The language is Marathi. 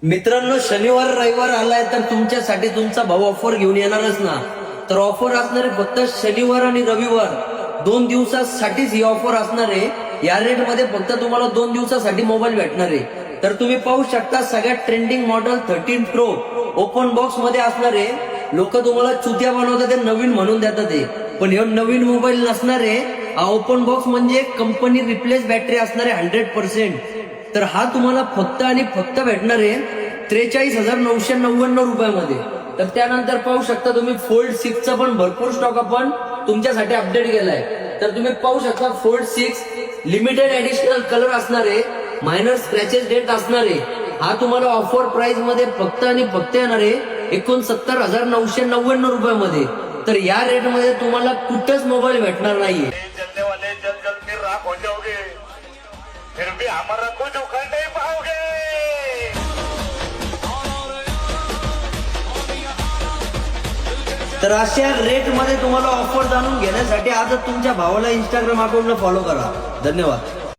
मित्रांनो, शनिवार रविवार आलाय तर तुमच्यासाठी तुमचा भाऊ ऑफर घेऊन येणारच ना. तर ऑफर असणार आहे फक्त शनिवार आणि रविवार 2 दिवसासाठीच ही ऑफर असणार आहे. या रेट मध्ये फक्त तुम्हाला 2 दिवसासाठी मोबाईल भेटणार आहे. तर तुम्ही पाहू शकता सगळ्यात trending model 13 pro open box मध्ये असणार आहे. लोक तुम्हाला चुत्या बनवतात, ते नवीन म्हणून देतात ते, पण हे नवीन मोबाईल नसणार आहे. हा ओपन बॉक्स म्हणजे कंपनी रिप्लेस बॅटरी असणार आहे 100%. तर हा तुम्हाला फक्त आणि फक्त भेटणार आहे 43,999 रुपयामध्ये. तर त्यानंतर पाहू शकता तुम्ही फोल्ड 6 चा पण भरपूर स्टॉक आपण तुमच्यासाठी अपडेट केलाय. तर तुम्ही पाहू शकता फोल्ड 6 लिमिटेड एडिशनल कलर असणार आहे, मायनर स्क्रॅचेस डेट असणार आहे. हा तुम्हाला ऑफर प्राइस मध्ये फक्त आणि फक्त येणार आहे 69,999 रुपयामध्ये. तर या रेट मध्ये तुम्हाला कुठंच मोबाईल भेटणार नाहीये. जलने वाले जल जल के राख हो जाओगे, फिर भी हमारा कुछ उखड़ नहीं पाओगे. तर अशा रेट मध्ये तुम्हाला ऑफर जाणून घेण्यासाठी आजच तुमच्या भावाला इंस्टाग्राम अकाउंटला फॉलो करा. धन्यवाद.